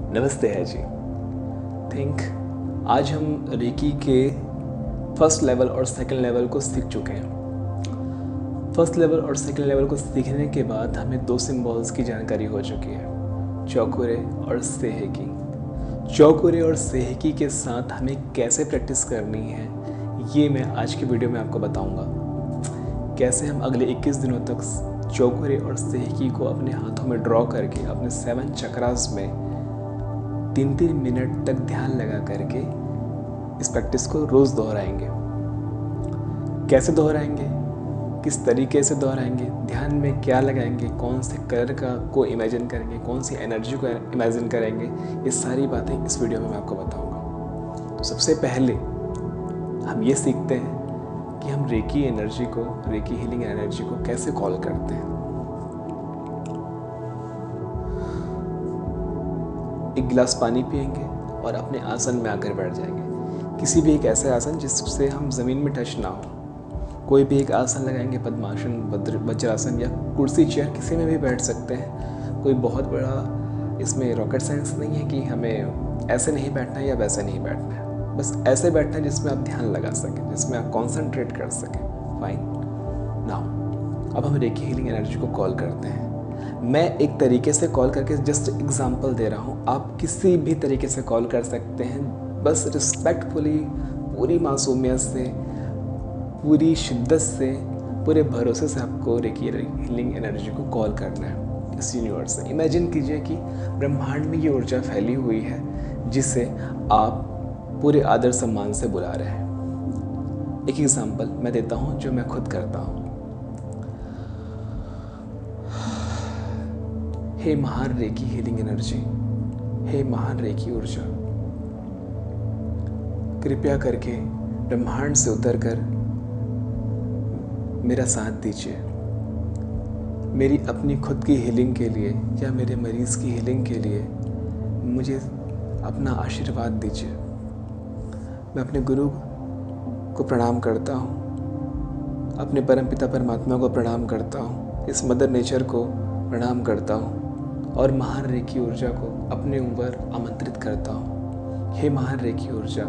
नमस्ते है जी। थिंक आज हम रेकी के फर्स्ट लेवल और सेकंड लेवल को सीख चुके हैं। फर्स्ट लेवल और सेकंड लेवल को सीखने के बाद हमें दो सिंबल्स की जानकारी हो चुकी है, चौकुरे और सेहेकी। चौकुरे और सेहेकी के साथ हमें कैसे प्रैक्टिस करनी है ये मैं आज की वीडियो में आपको बताऊंगा। कैसे हम अगले 21 दिनों तक चौकुरे और सेहेकी को अपने हाथों में ड्रॉ करके अपने 7 चक्रास में 3-3 मिनट तक ध्यान लगा करके इस प्रैक्टिस को रोज़ दोहराएंगे। कैसे दोहराएंगे, किस तरीके से दोहराएंगे, ध्यान में क्या लगाएंगे, कौन से कलर का को इमेजिन करेंगे, कौन सी एनर्जी को इमेजिन करेंगे, ये सारी बातें इस वीडियो में मैं आपको बताऊंगा। तो सबसे पहले हम ये सीखते हैं कि हम रेकी एनर्जी को, रेकी हीलिंग एनर्जी को कैसे कॉल करते हैं। एक गिलास पानी पिएंगे और अपने आसन में आकर बैठ जाएंगे। किसी भी एक ऐसे आसन जिससे हम ज़मीन में टच ना हो। कोई भी एक आसन लगाएंगे, पद्मासन, वज्रासन या कुर्सी चेयर, किसी में भी बैठ सकते हैं। कोई बहुत बड़ा इसमें रॉकेट साइंस नहीं है कि हमें ऐसे नहीं बैठना है या वैसे नहीं बैठना है। बस ऐसे बैठना है जिसमें आप ध्यान लगा सकें, जिसमें आप कॉन्सेंट्रेट कर सकें। फाइन। नाउ अब हम रेकी हीलिंग एनर्जी को कॉल करते हैं। मैं एक तरीके से कॉल करके जस्ट एग्जांपल दे रहा हूँ, आप किसी भी तरीके से कॉल कर सकते हैं। बस रिस्पेक्टफुली, पूरी मासूमियत से, पूरी शिद्दत से, पूरे भरोसे से आपको रेकी हीलिंग एनर्जी को कॉल करना है इस यूनिवर्स से। इमेजिन कीजिए कि ब्रह्मांड में ये ऊर्जा फैली हुई है जिसे आप पूरे आदर सम्मान से बुला रहे हैं। एक एग्जांपल मैं देता हूँ जो मैं खुद करता हूँ। हे महान रेकी हीलिंग एनर्जी, हे महान रेकी ऊर्जा, कृपया करके ब्रह्मांड से उतरकर मेरा साथ दीजिए। मेरी अपनी खुद की हीलिंग के लिए या मेरे मरीज की हीलिंग के लिए मुझे अपना आशीर्वाद दीजिए। मैं अपने गुरु को प्रणाम करता हूँ, अपने परमपिता परमात्मा को प्रणाम करता हूँ, इस मदर नेचर को प्रणाम करता हूँ और महान रेकी ऊर्जा को अपने ऊपर आमंत्रित करता हूँ। हे महान रेकी ऊर्जा,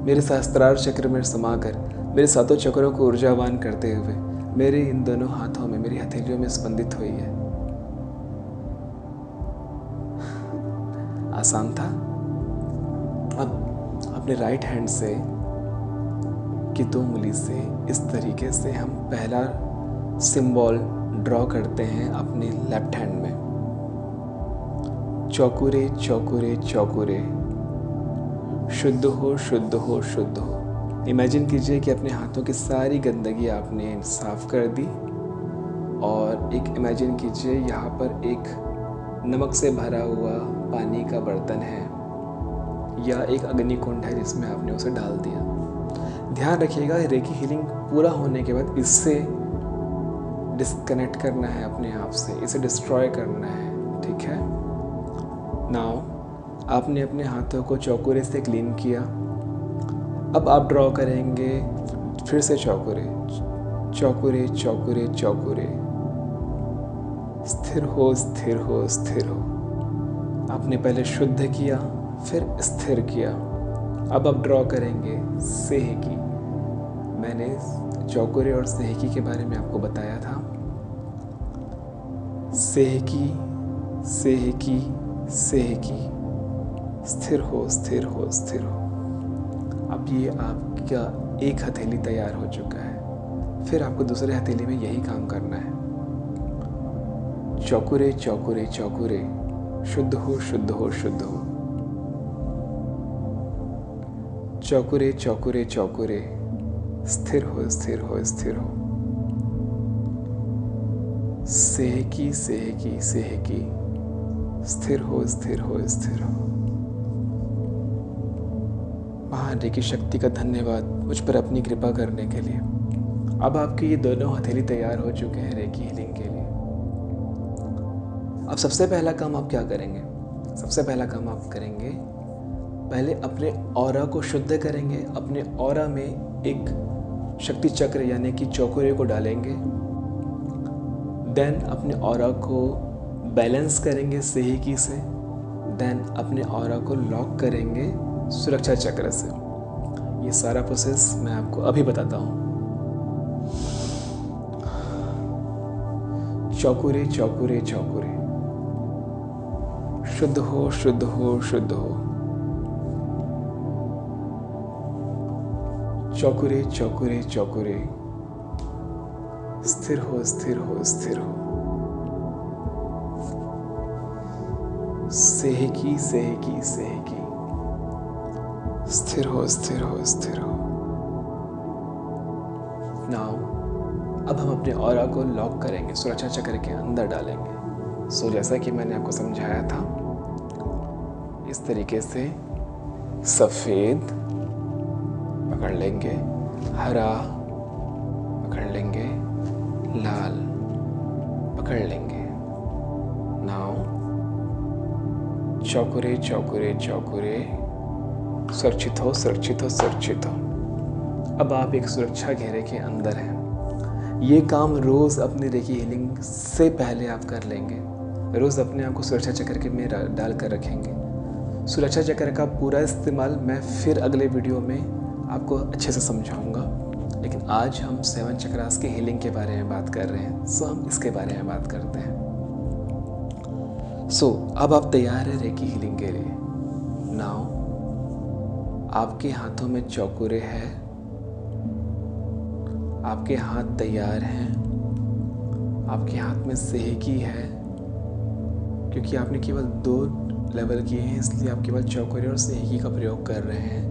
मेरे सहस्त्रार चक्र में समाकर मेरे सातों चक्रों को ऊर्जावान करते हुए मेरे इन दोनों हाथों में, मेरी हथेलियों में स्पंदित हुई है। आसान था। अब अपने राइट हैंड से की 2 उंगली से इस तरीके से हम पहला सिंबल ड्रॉ करते हैं अपने लेफ्ट हैंड में। चौकुरे चौकुरे चौकुरे, शुद्ध हो शुद्ध हो शुद्ध हो। इमेजिन कीजिए कि अपने हाथों की सारी गंदगी आपने साफ कर दी और एक इमेजिन कीजिए यहाँ पर एक नमक से भरा हुआ पानी का बर्तन है या एक अग्नि कुंड है जिसमें आपने उसे डाल दिया। ध्यान रखिएगा, रेकी हीलिंग पूरा होने के बाद इससे डिस्कनेक्ट करना है अपने आप से, इसे डिस्ट्रॉय करना है। ठीक है। नाउ आपने अपने हाथों को चौकुरे से क्लीन किया। अब आप ड्रॉ करेंगे फिर से चौकुरे चौकुरे चौकुरे चौकुरे। स्थिर हो स्थिर हो स्थिर हो। आपने पहले शुद्ध किया फिर स्थिर किया। अब आप ड्रॉ करेंगे सेहेकी। मैंने चौकुरे और सेहेकी के बारे में आपको बताया था। सेहेकी सेहेकी सेहेकी, स्थिर हो स्थिर हो स्थिर हो। अब ये आपका एक हथेली तैयार हो चुका है। फिर आपको दूसरे हथेली में यही काम करना है। चौकुरे चौकुरे चौकुरे, शुद्ध हो शुद्ध हो शुद्ध हो। चौकुरे चौकुरे चौकुरे, स्थिर हो स्थिर हो स्थिर हो। सेहेकी सेहेकी सेहेकी, स्थिर हो स्थिर हो स्थिर हो। महान रेकी शक्ति का धन्यवाद मुझ पर अपनी कृपा करने के लिए। अब आपके ये दोनों हथेली तैयार हो चुके हैं रेकी हीलिंग के लिए। अब सबसे पहला काम आप क्या करेंगे? सबसे पहला काम आप करेंगे, पहले अपने ऑरा को शुद्ध करेंगे। अपने ऑरा में एक शक्ति चक्र यानी कि चौकुरे को डालेंगे। देन अपने ऑरा को बैलेंस करेंगे सेहेकी से। देन अपने ऑरा को लॉक करेंगे सुरक्षा चक्र से। ये सारा प्रोसेस मैं आपको अभी बताता हूँ। चौकुरे चौकुरे चौकुरे, शुद्ध हो शुद्ध हो शुद्ध हो। चौकुरे चौकुरे चौकुरे, स्थिर हो स्थिर हो स्थिर हो। सेहकी सेहकी सेहकी, स्थिर हो स्थिर हो स्थिर हो। नाउ अब हम अपने ऑरा को लॉक करेंगे, सुरक्षा चक्र के अंदर डालेंगे। सो जैसा कि मैंने आपको समझाया था, इस तरीके से सफ़ेद पकड़ लेंगे, हरा पकड़ लेंगे, लाल पकड़ लेंगे। नाउ चौकुरे चौकुरे चौकुरे, सुरक्षित हो सुरक्षित हो सुरक्षित हो। अब आप एक सुरक्षा घेरे के अंदर हैं। ये काम रोज़ अपनी रेकी हीलिंग से पहले आप कर लेंगे। रोज़ अपने आप को सुरक्षा चक्र के में डाल कर रखेंगे। सुरक्षा चक्र का पूरा इस्तेमाल मैं फिर अगले वीडियो में आपको अच्छे से समझाऊंगा, लेकिन आज हम 7 चक्रास के हीलिंग के बारे में बात कर रहे हैं, सो हम इसके बारे में बात करते हैं। सो अब आप तैयार हैं रेकी हीलिंग के लिए। नाउ आपके हाथों में चौकुरे हैं, आपके हाथ तैयार हैं, आपके हाथ में सेहकी है। क्योंकि आपने केवल 2 लेवल किए हैं, इसलिए आप केवल चौकुरे और सेहकी का प्रयोग कर रहे हैं।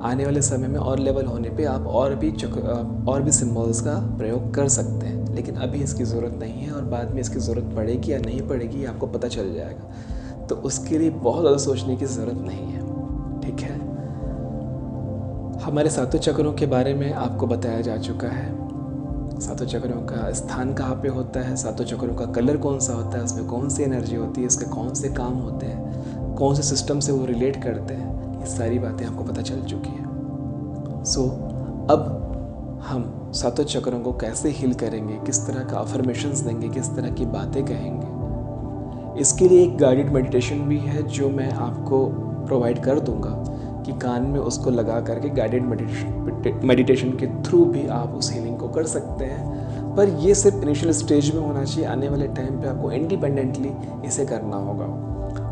आने वाले समय में और लेवल होने पे आप और भी सिम्बल्स का प्रयोग कर सकते हैं, लेकिन अभी इसकी ज़रूरत नहीं है और बाद में इसकी ज़रूरत पड़ेगी या नहीं पड़ेगी आपको पता चल जाएगा। तो उसके लिए बहुत ज़्यादा सोचने की ज़रूरत नहीं है, ठीक है। हमारे 7 चक्रों के बारे में आपको बताया जा चुका है। 7 चक्रों का स्थान कहाँ पे होता है, 7 चक्रों का कलर कौन सा होता है, उसमें कौन सी एनर्जी होती है, इसके कौन से काम होते हैं, कौन से सिस्टम से वो रिलेट करते हैं, ये सारी बातें आपको पता चल चुकी हैं। सो अब हम 7 चक्रों को कैसे हील करेंगे, किस तरह का अफर्मेशंस देंगे, किस तरह की बातें कहेंगे, इसके लिए एक गाइडेड मेडिटेशन भी है जो मैं आपको प्रोवाइड कर दूंगा कि कान में उसको लगा करके गाइडेड मेडिटेशन के थ्रू भी आप उस हीलिंग को कर सकते हैं। पर ये सिर्फ इनिशियल स्टेज में होना चाहिए। आने वाले टाइम पे आपको इंडिपेंडेंटली इसे करना होगा।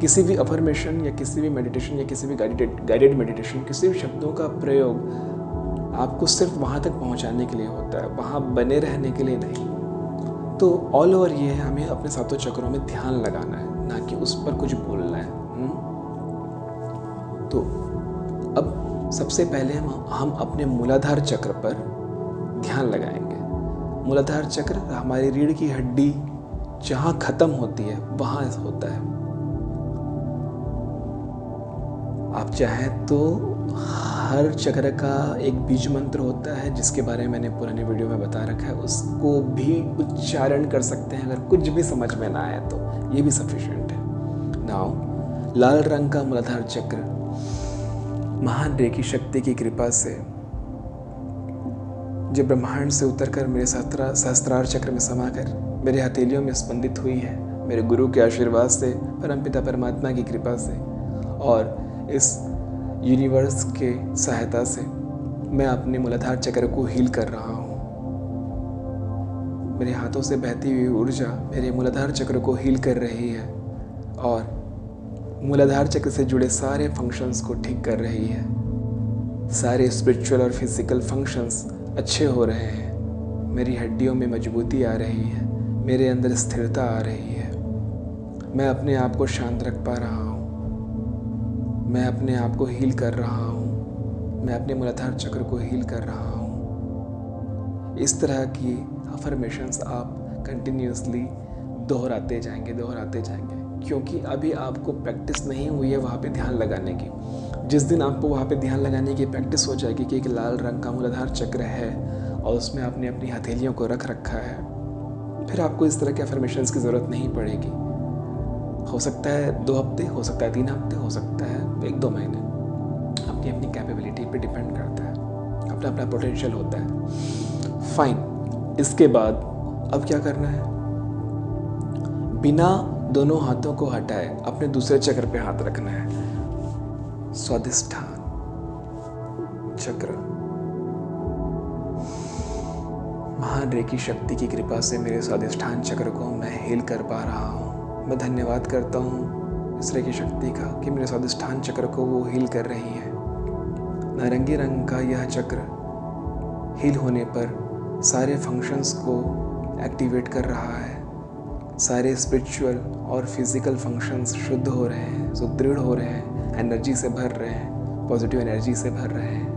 किसी भी अफर्मेशन या किसी भी मेडिटेशन या किसी भी गाइडेड मेडिटेशन, किसी भी शब्दों का प्रयोग आपको सिर्फ वहाँ तक पहुँचाने के लिए होता है, वहाँ बने रहने के लिए नहीं। तो ऑल ओवर ये है, हमें अपने 7 चक्रों में ध्यान लगाना है, ना कि उस पर कुछ बोलना है। तो अब सबसे पहले हम अपने मूलाधार चक्र पर ध्यान लगाएंगे। मूलाधार चक्र हमारी रीढ़ की हड्डी जहाँ ख़त्म होती है वहाँ होता है। आप चाहें तो हर चक्र का एक बीज मंत्र होता है जिसके बारे में मैंने पुराने वीडियो में बता रखा है, उसको भी उच्चारण कर सकते हैं। अगर कुछ भी समझ में ना आए तो ये भी सफिशिएंट है। नाउ लाल रंग का मूलाधार चक्र महान रेकी शक्ति की कृपा से जो ब्रह्मांड से उतरकर मेरे सहस्त्रार चक्र में समाकर मेरे हथेलियों में स्पंदित हुई है, मेरे गुरु के आशीर्वाद से, परमपिता परमात्मा की कृपा से और इस यूनिवर्स के सहायता से मैं अपने मूलाधार चक्र को हील कर रहा हूँ। मेरे हाथों से बहती हुई ऊर्जा मेरे मूलाधार चक्र को हील कर रही है और मूलाधार चक्र से जुड़े सारे फंक्शंस को ठीक कर रही है। सारे स्पिरिचुअल और फिजिकल फंक्शंस अच्छे हो रहे हैं। मेरी हड्डियों में मजबूती आ रही है, मेरे अंदर स्थिरता आ रही है। मैं अपने आप को शांत रख पा रहा हूँ, मैं अपने आप को हील कर रहा हूँ, मैं अपने मूलाधार चक्र को हील कर रहा हूँ। इस तरह की अफर्मेशंस आप कंटिन्यूसली दोहराते जाएंगे क्योंकि अभी आपको प्रैक्टिस नहीं हुई है वहाँ पे ध्यान लगाने की। जिस दिन आपको वहाँ पे ध्यान लगाने की प्रैक्टिस हो जाएगी कि एक लाल रंग का मूलाधार चक्र है और उसमें आपने अपनी हथेलियों को रख रखा है, फिर आपको इस तरह के अफर्मेशंस की ज़रूरत नहीं पड़ेगी। हो सकता है 2 हफ्ते, हो सकता है 3 हफ्ते, हो सकता है 1-2 महीने, अपनी अपनी कैपेबिलिटी पे डिपेंड करता है, अपना अपना पोटेंशियल होता है। फाइन, इसके बाद अब क्या करना है, बिना दोनों हाथों को हटाए अपने दूसरे चक्र पे हाथ रखना है। स्वादिष्ठान चक्र। महान रेकी शक्ति की कृपा से मेरे स्वादिष्ठान चक्र को मैं हील कर पा रहा हूँ। मैं धन्यवाद करता हूँ इस रेकी शक्ति का कि मेरे स्वादिष्ठान चक्र को वो हील कर रही है। नारंगी रंग का यह चक्र हील होने पर सारे फंक्शंस को एक्टिवेट कर रहा है। सारे स्पिरिचुअल और फिजिकल फंक्शंस शुद्ध हो रहे हैं, सुदृढ़ हो रहे हैं, एनर्जी से भर रहे हैं, पॉजिटिव एनर्जी से भर रहे हैं।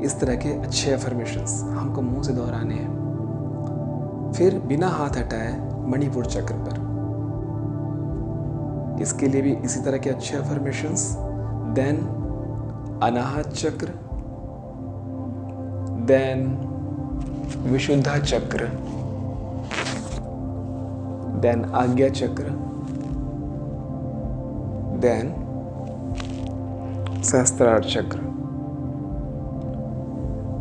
इस तरह के अच्छे अफर्मेशंस हमको मुंह से दोहराने हैं। फिर बिना हाथ हटाए मणिपुर चक्र पर, इसके लिए भी इसी तरह के अच्छे अफर्मेशंस। देन अनाहत चक्र, देन विशुद्धा चक्र, देन आज्ञा चक्र, देन सहस्त्रार चक्र।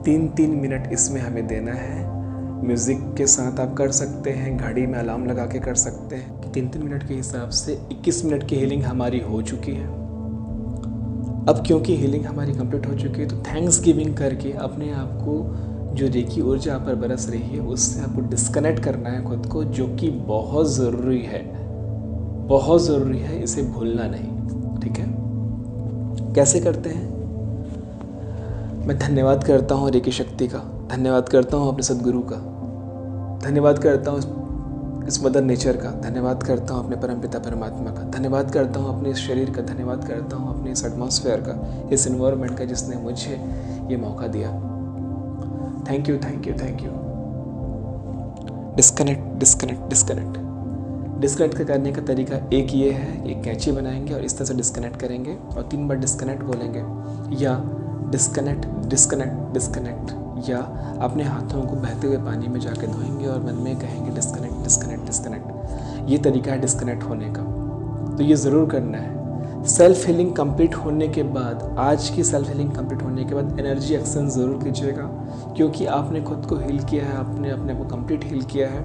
3-3 मिनट इसमें हमें देना है। म्यूजिक के साथ आप कर सकते हैं, घड़ी में अलार्म लगा के कर सकते हैं कि 3-3 मिनट के हिसाब से 21 मिनट की हीलिंग हमारी हो चुकी है। अब क्योंकि हीलिंग हमारी कंप्लीट हो चुकी है तो थैंक्स गिविंग करके अपने आप को जो रेकी ऊर्जा आप पर बरस रही है उससे आपको डिस्कनेक्ट करना है खुद को, जो कि बहुत ज़रूरी है, बहुत ज़रूरी है, इसे भूलना नहीं। ठीक है, कैसे करते हैं? मैं धन्यवाद करता हूँ रेकी शक्ति का, धन्यवाद करता हूँ अपने सदगुरु का, धन्यवाद करता हूँ इस मदर नेचर का, धन्यवाद करता हूँ अपने परमपिता परमात्मा का, धन्यवाद करता हूँ अपने इस शरीर का, धन्यवाद करता हूँ अपने इस एटमॉस्फेयर का, इस एनवायरनमेंट का जिसने मुझे ये मौका दिया। Thank you, thank you, thank you. Disconnect, disconnect, disconnect. Disconnect करने का तरीका एक ये है, एक कैंची बनाएंगे और इस तरह से डिस्कनेक्ट करेंगे और 3 बार डिस्कनेक्ट बोलेंगे, या डिस्कनेक्ट, डिस्कनेक्ट, डिस्कनेक्ट, या अपने हाथों को बहते हुए पानी में जाके धोएंगे और मन में कहेंगे डिस्कनेक्ट, डिस्कनेक्ट, डिस्कनेक्ट। ये तरीका है डिस्कनेक्ट होने का, तो ये ज़रूर करना है। सेल्फ हीलिंग कंप्लीट होने के बाद, आज की सेल्फ हीलिंग कंप्लीट होने के बाद एनर्जी एक्सचेंज ज़रूर कीजिएगा, क्योंकि आपने खुद को हील किया है, आपने अपने आप को कंप्लीट हील किया है।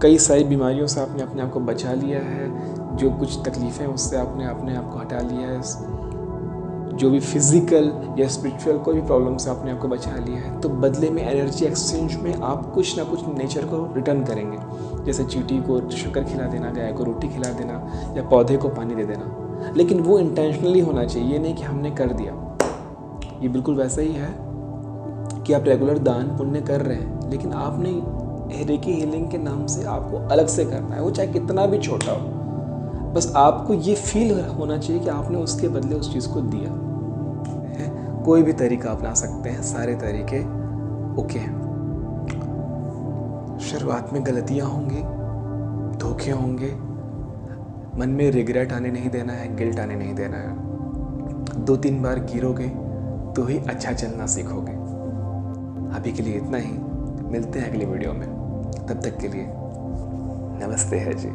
कई सारी बीमारियों से आपने अपने आप को बचा लिया है, जो कुछ तकलीफ़ें उससे आपने अपने आप को हटा लिया है, जो भी फिजिकल या स्पिरिचुअल कोई भी प्रॉब्लम से आपने आपको बचा लिया है। तो बदले में एनर्जी एक्सचेंज में आप कुछ ना कुछ नेचर को रिटर्न करेंगे, जैसे चींटी को शक्कर खिला देना, गाय को रोटी खिला देना, या पौधे को पानी दे देना। लेकिन वो इंटेंशनली होना चाहिए, ये नहीं कि हमने कर दिया। ये बिल्कुल वैसा ही है कि आप रेगुलर दान पुण्य कर रहे हैं, लेकिन आपने रेकी हीलिंग के नाम से आपको अलग से करना है, वो चाहे कितना भी छोटा हो। बस आपको ये फील होना चाहिए कि आपने उसके बदले उस चीज़ को दिया है। कोई भी तरीका अपना सकते हैं, सारे तरीके ओके हैं। शुरुआत में गलतियाँ होंगी, धोखे होंगे, मन में रिग्रेट आने नहीं देना है, गिल्ट आने नहीं देना है। 2-3 बार गिरोगे तो ही अच्छा चलना सीखोगे। अभी के लिए इतना ही, मिलते हैं अगली वीडियो में। तब तक के लिए नमस्ते है जी।